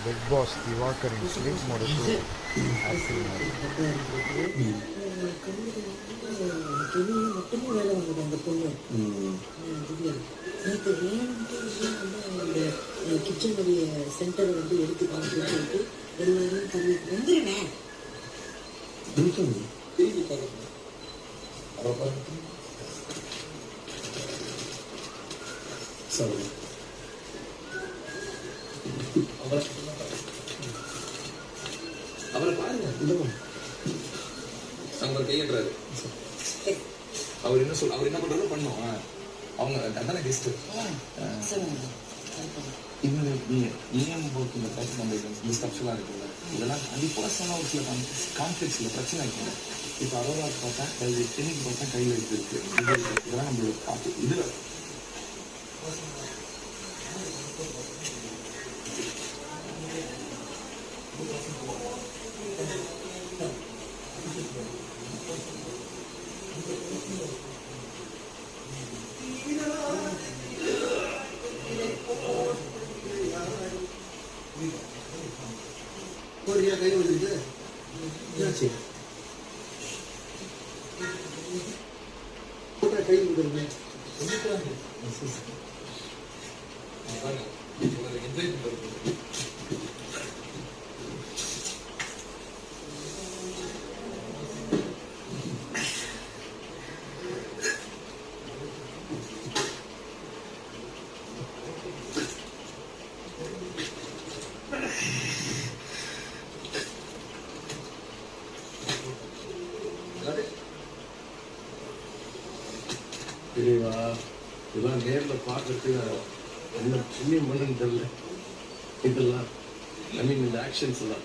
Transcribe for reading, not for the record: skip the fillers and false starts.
Big pass திவாகரின் sleep மோடுக்கு active mode. மட்டுமே வேலை வாங்குது அந்த பொண்ணு. நேற்று வேணும்ட்டு வந்து அந்த கிச்சனுடைய சென்டரை வந்து எடுத்து பார்த்துன்னு சொல்லிட்டு எல்லாரும் பண்ணி வந்துருனேன். திரும்பி பார்க்கணும். சரி அவரை பாருங்க. அவர் கையேற்றாரு. அவர் என்ன பண்றாரோ பண்ணோம். அவங்க அதான கெஸ்ட். இவங்க ஏன் போக்கு இந்த பர்சனல் ஸ்ட்ரக்சர்லாம் இருக்குல்ல, இதெல்லாம் அது பர்சனலாக ஒரு சில கான்ஃப்ளிக்ஸில் பிரச்சனை இருக்குல்ல. இப்போ அரோராக்கு பார்த்தா கையில், டென்னிக்கு பார்த்தா கையில் இருக்கு. இதெல்லாம் நம்மளோட காப்பு இதில் போறியா கை வந்துருக்கு. என்னாச்சு? கை வந்துருக்கு. தெரியவா இதெல்லாம் நேரில் பார்க்கறதுக்கு என்ன புண்ணியம் பண்ணுன்னு தெரியல. இதெல்லாம் ஐ மீன் இந்த ஆக்ஷன்ஸ் எல்லாம்